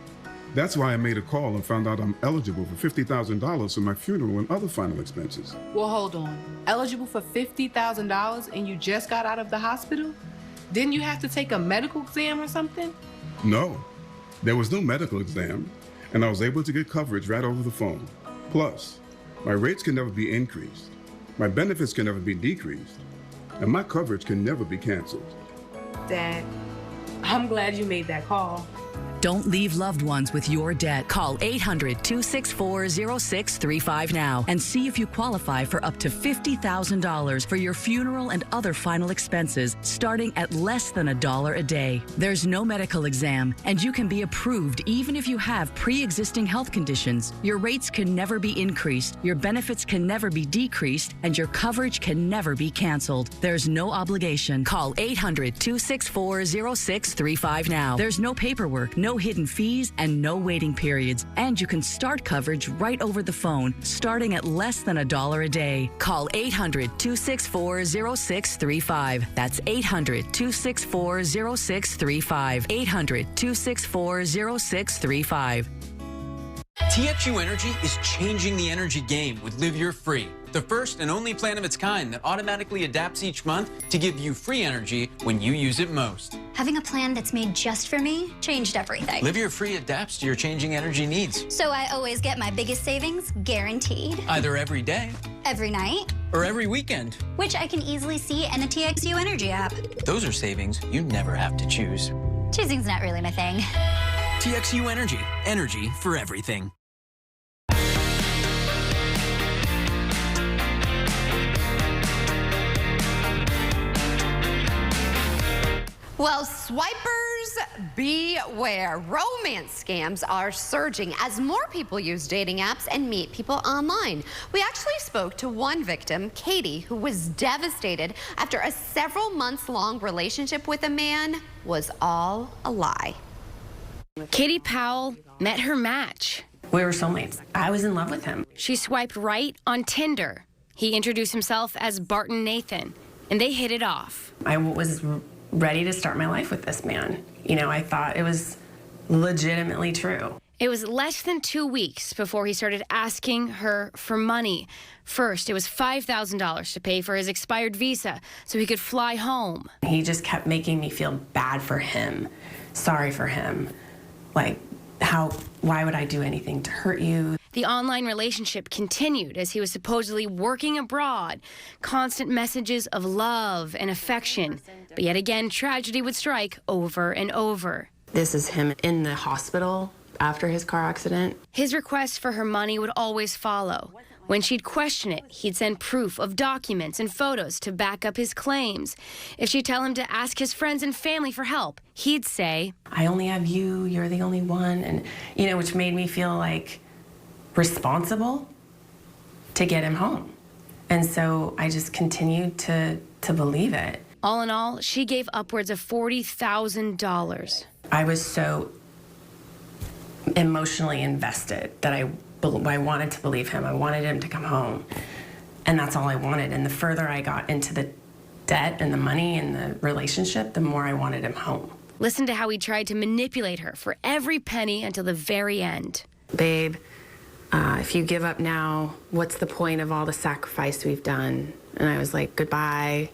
S21: That's why I made a call and found out I'm eligible for $50,000 for my funeral and other final expenses.
S23: Well, hold on. Eligible for $50,000 and you just got out of the hospital? Didn't you have to take a medical exam or something?
S21: No, there was no medical exam, and I was able to get coverage right over the phone. Plus, my rates can never be increased, my benefits can never be decreased, and my coverage can never be canceled.
S23: Dad, I'm glad you made that call.
S20: Don't leave loved ones with your debt. Call 800-264-0635 now and see if you qualify for up to $50,000 for your funeral and other final expenses, starting at less than $1 a day. There's no medical exam, and you can be approved even if you have pre-existing health conditions. Your rates can never be increased, your benefits can never be decreased, and your coverage can never be canceled. There's no obligation. Call 800-264-0635 now. There's no paperwork, no hidden fees, and no waiting periods. And you can start coverage right over the phone, starting at less than $1 a day. Call 800-264-0635. That's 800-264-0635. 800-264-0635.
S3: TXU Energy is changing the energy game with Live Your Free, the first and only plan of its kind that automatically adapts each month to give you free energy when you use it most.
S4: Having a plan that's made just for me changed everything.
S3: Live Your Free adapts to your changing energy needs.
S4: So I always get my biggest savings guaranteed.
S3: Either every day,
S4: every night,
S3: or every weekend.
S4: Which I can easily see in the TXU Energy app.
S3: Those are savings you never have to choose.
S4: Choosing's not really my thing.
S3: TXU Energy. Energy for everything.
S1: Well, swipers beware. Romance scams are surging as more people use dating apps and meet people online. We actually spoke to one victim, Katie, who was devastated after a several months long relationship with a man was all a lie.
S2: Katie Powell met her match.
S7: We were soulmates. I was in love with him.
S2: She swiped right on Tinder. He introduced himself as Barton Nathan, and they hit it off.
S7: I was ready to start my life with this man. You know, I thought it was legitimately true.
S2: It was less than 2 weeks before he started asking her for money. First, it was $5,000 to pay for his expired visa so he could fly home.
S7: He just kept making me feel bad for him, sorry for him. Like, why would I do anything to hurt you?
S2: The online relationship continued as he was supposedly working abroad. Constant messages of love and affection. But yet again, tragedy would strike over and over.
S7: This is him in the hospital after his car accident.
S2: His request for her money would always follow. When she'd question it, he'd send proof of documents and photos to back up his claims. If she'd tell him to ask his friends and family for help, he'd say,
S7: I only have you, you're the only one. And, you know, which made me feel like responsible to get him home. And so I just continued to believe it.
S2: All in all, she gave upwards of $40,000.
S7: I was so emotionally invested that I wanted to believe him. I wanted him to come home. And that's all I wanted. And the further I got into the debt and the money and the relationship, the more I wanted him home.
S2: Listen to how he tried to manipulate her for every penny until the very end.
S7: Babe, if you give up now, what's the point of all the sacrifice we've done? And I was like, goodbye.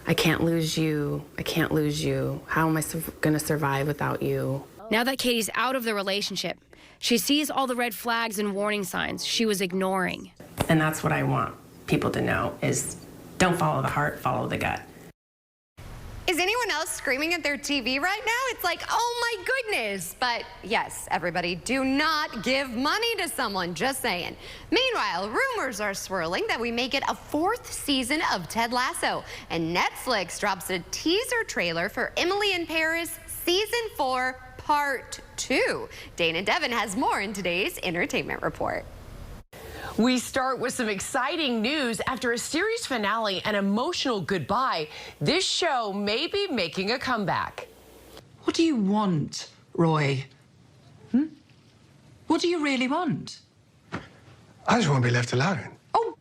S7: I can't lose you. I can't lose you. How am I going to survive without you?
S2: Now that Katie's out of the relationship, she sees all the red flags and warning signs she was ignoring.
S7: And that's what I want people to know is don't follow the heart, follow the gut.
S1: Is anyone else screaming at their TV right now? It's like, oh my goodness. But yes, everybody, do not give money to someone, just saying. Meanwhile, rumors are swirling that we may get a 4th season of Ted Lasso. And Netflix drops a teaser trailer for Emily in Paris Season 4, Part 2. Dana Devin has more in today's Entertainment Report.
S8: We start with some exciting news. After a series finale and emotional goodbye, this show may be making a comeback.
S19: What do you want, Roy? What do you really want?
S12: I just want to be left alone.
S19: Oh,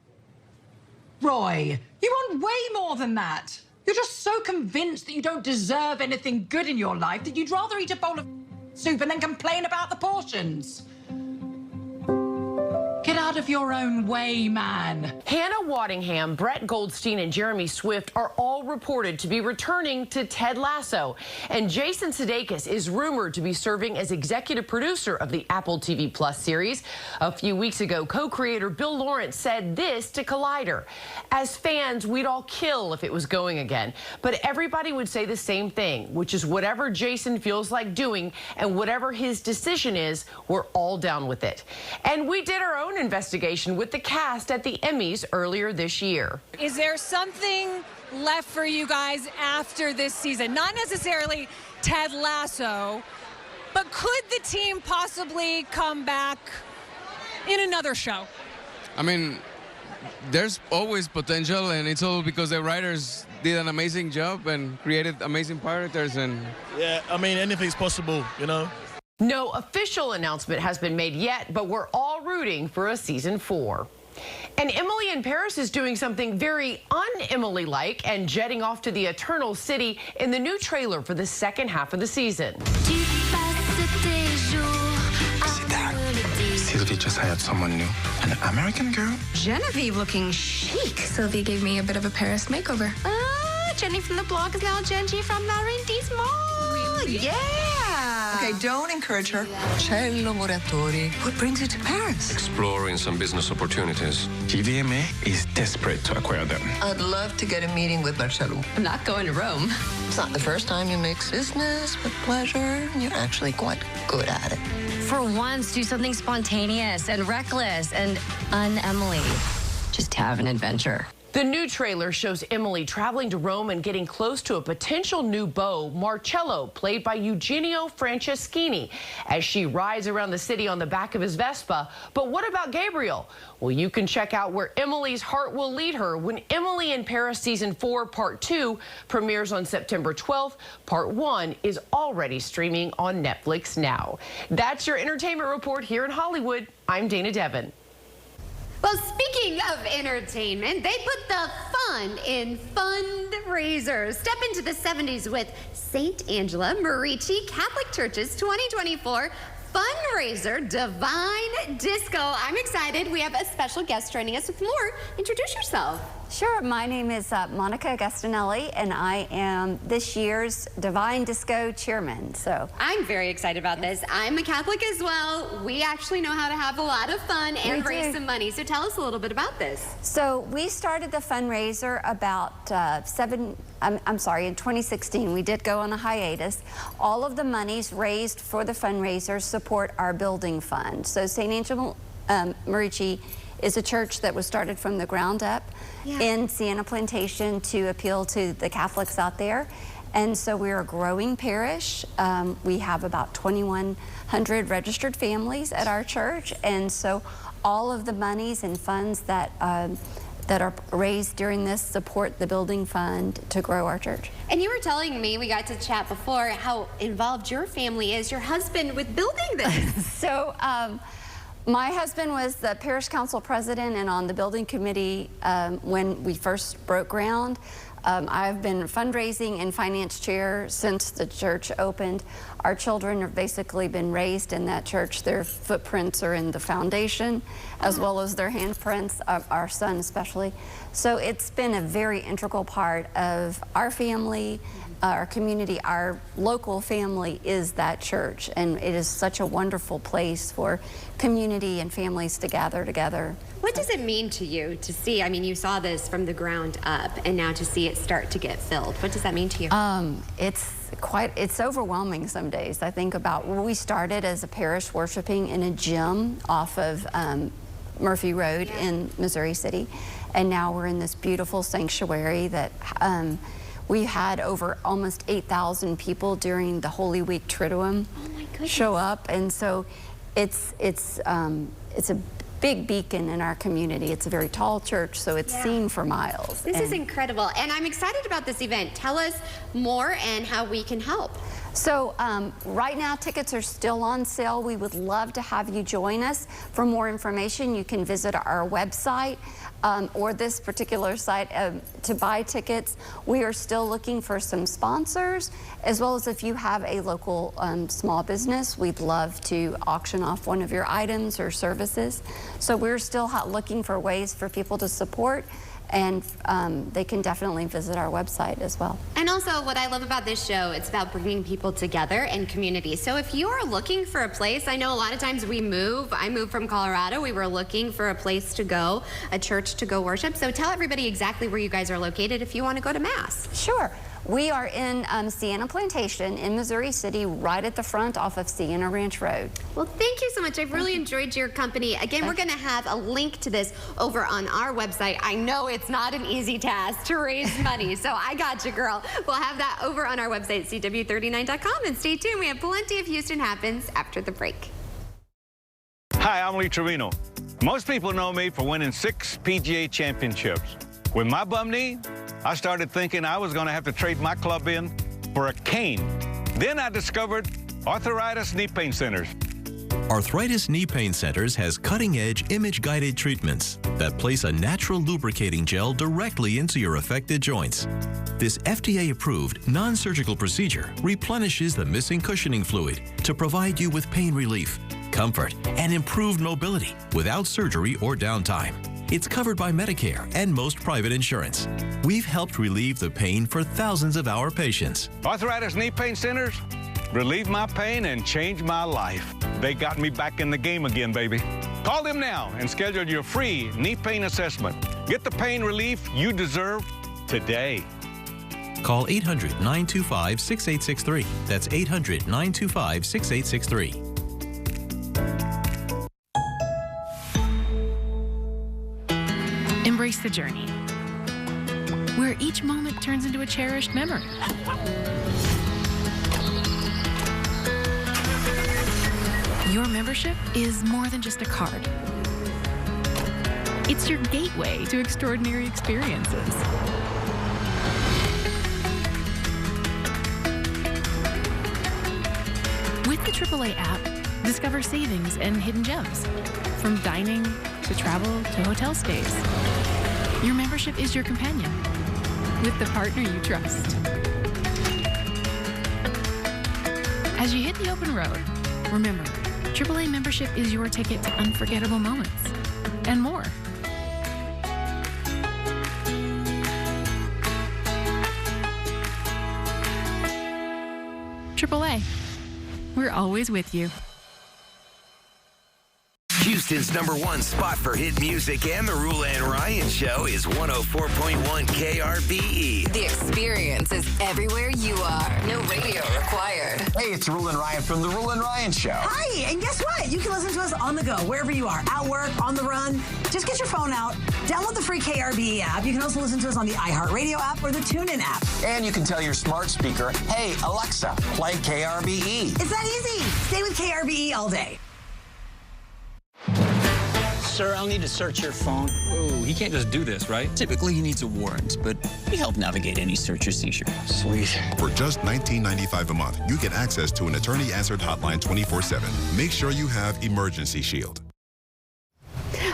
S19: Roy, you want way more than that. You're just so convinced that you don't deserve anything good in your life that you'd rather eat a bowl of soup and then complain about the portions. Get out of your own way, man.
S8: Hannah Waddingham, Brett Goldstein, and Jeremy Swift are all reported to be returning to Ted Lasso. And Jason Sudeikis is rumored to be serving as executive producer of the Apple TV Plus series. A few weeks ago, co-creator Bill Lawrence said this to Collider. As fans, we'd all kill if it was going again. But everybody would say the same thing, which is whatever Jason feels like doing and whatever his decision is, we're all down with it. And we did our own investigation with the cast at the Emmys earlier this year.
S9: Is there something left for you guys after this season? Not necessarily Ted Lasso, but could the team possibly come back in another show?
S24: I mean, there's always potential, and it's all because the writers did an amazing job and created amazing characters. And
S26: yeah, I mean, anything's possible, you know.
S8: No official announcement has been made yet, but we're all rooting for a season 4. And Emily in Paris is doing something very un-Emily-like and jetting off to the Eternal City in the new trailer for the second half of the season.
S27: C'est
S5: Sylvie just hired someone new. An American girl?
S6: Genevieve looking chic. Sylvie gave me a bit of a Paris makeover. Jenny from the blog is now Genji from Laurentiis Mall. Really? Yeah.
S29: Okay, don't encourage her. Cielo Moratori. What brings you to Paris?
S13: Exploring some business opportunities.
S5: GVMA is desperate to acquire them.
S29: I'd love to get a meeting with Marcelo.
S6: I'm not going to Rome.
S29: It's not the first time you mix business with pleasure. You're actually quite good at it.
S6: For once, do something spontaneous and reckless and un-Emily. Just have an adventure.
S8: The new trailer shows Emily traveling to Rome and getting close to a potential new beau, Marcello, played by Eugenio Franceschini, as she rides around the city on the back of his Vespa. But what about Gabriel? Well, you can check out where Emily's heart will lead her when Emily in Paris Season 4, Part 2 premieres on September 12th. Part 1 is already streaming on Netflix now. That's your entertainment report here in Hollywood. I'm Dana Devin.
S1: Well, speaking of entertainment, they put the fun in fundraisers. Step into the 70s with St. Angela Merici Catholic Church's 2024 fundraiser, Divine Disco. I'm excited. We have a special guest joining us with more. Introduce yourself.
S14: Sure. My name is Monica Agostinelli, and I am this year's Divine Disco chairman. So
S1: I'm very excited about this. I'm a Catholic as well. We actually know how to have a lot of fun and raise some money. So tell us a little bit about this.
S14: So we started the fundraiser about in 2016. We did go on a hiatus. All of the monies raised for the fundraiser support our building fund. So St. Angela Merici is a church that was started from the ground up in Sienna Plantation to appeal to the Catholics out there. And so we're a growing parish. We have about 2,100 registered families at our church. And so all of the monies and funds that are raised during this support the building fund to grow our church.
S1: And you were telling me, we got to chat before, how involved your family is, your husband, with building this.
S14: So, my husband was the parish council president and on the building committee when we first broke ground. I've been fundraising and finance chair since the church opened. Our children have basically been raised in that church. Their footprints are in the foundation, as well as their handprints, our son especially. So it's been a very integral part of our family, our community. Our local family is that church, and it is such a wonderful place for community and families to gather together.
S1: What does it mean to you to see, I mean, you saw this from the ground up, and now to see it start to get filled? What does that mean to you?
S14: It's overwhelming some days. I think about when we started as a parish worshiping in a gym off of Murphy Road in Missouri City, and now we're in this beautiful sanctuary that we had over almost 8,000 people during the Holy Week Triduum show up, and so it's a big beacon in our community. It's a very tall church, so it's seen for miles.
S1: This is incredible, and I'm excited about this event. Tell us more and how we can help.
S14: So right now tickets are still on sale. We would love to have you join us. For more information, you can visit our website or this particular site to buy tickets. We are still looking for some sponsors, as well as if you have a local small business, we'd love to auction off one of your items or services. So we're still looking for ways for people to support, and they can definitely visit our website as well.
S1: And also, what I love about this show, it's about bringing people together and community. So if you are looking for a place, I know a lot of times we move. I moved from Colorado. We were looking for a place to go, a church to go worship. So tell everybody exactly where you guys are located if you want to go to Mass.
S14: Sure. We are in Sienna Plantation in Missouri City, right at the front off of Sienna Ranch Road.
S1: Well, thank you so much. I've really enjoyed your company. Again, we're going to have a link to this over on our website. I know it's not an easy task to raise money, so I got you, girl. We'll have that over on our website, CW39.com, and stay tuned. We have plenty of Houston Happens after the break.
S15: Hi, I'm Lee Trevino. Most people know me for winning 6 PGA championships. With my bum knee, I started thinking I was going to have to trade my club in for a cane. Then I discovered Arthritis Knee Pain Centers.
S17: Arthritis Knee Pain Centers has cutting-edge image-guided treatments that place a natural lubricating gel directly into your affected joints. This FDA-approved, non-surgical procedure replenishes the missing cushioning fluid to provide you with pain relief comfort, and improved mobility without surgery or downtime. It's covered by Medicare and most private insurance. We've helped relieve the pain for thousands of our patients.
S15: Arthritis Knee Pain Centers relieve my pain and change my life. They got me back in the game again, baby. Call them now and schedule your free knee pain assessment. Get the pain relief you deserve today.
S17: Call 800-925-6863. That's 800-925-6863.
S10: Embrace the journey, where each moment turns into a cherished memory. Your membership is more than just a card. It's your gateway to extraordinary experiences. With the AAA app, discover savings and hidden gems, from dining to travel to hotel stays. Your membership is your companion, with the partner you trust. As you hit the open road, remember, AAA membership is your ticket to unforgettable moments and more. AAA, we're always with you.
S11: Houston's #1 spot for hit music and the Rule and Ryan Show is 104.1 KRBE.
S16: The experience is everywhere you are. No radio required.
S18: Hey, it's Rule and Ryan from the Rule and Ryan Show.
S21: Hi, and guess what? You can listen to us on the go, wherever you are, at work, on the run. Just get your phone out, download the free KRBE app. You can also listen to us on the iHeartRadio app or the TuneIn app.
S18: And you can tell your smart speaker, hey, Alexa, play KRBE.
S21: It's that easy. Stay with KRBE all day.
S22: Sir, I'll need to search your phone.
S25: Whoa, he can't just do this, right?
S22: Typically, he needs a warrant, but we help navigate any search or seizure. Sweet.
S27: For just $19.95 a month, you get access to an attorney-answered hotline 24/7. Make sure you have Emergency Shield.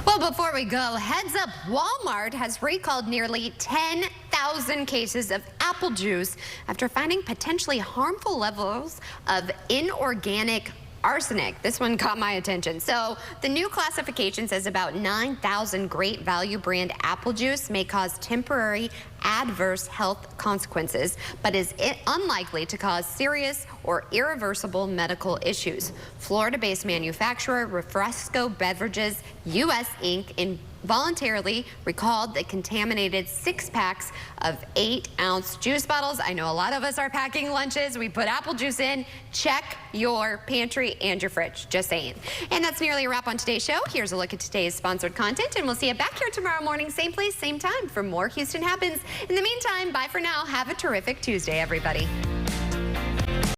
S1: Well, before we go, heads up, Walmart has recalled nearly 10,000 cases of apple juice after finding potentially harmful levels of inorganic arsenic. This one caught my attention. So the new classification says about 9,000 Great Value brand apple juice may cause temporary adverse health consequences, but is unlikely to cause serious or irreversible medical issues. Florida-based manufacturer Refresco Beverages US Inc. involuntarily recalled the contaminated 6 packs of 8-ounce juice bottles. I know a lot of us are packing lunches. We put apple juice in. Check your pantry and your fridge. Just saying. And that's nearly a wrap on today's show. Here's a look at today's sponsored content, and we'll see you back here tomorrow morning, same place, same time, for more Houston Happens. In the meantime, bye for now. Have a terrific Tuesday, everybody.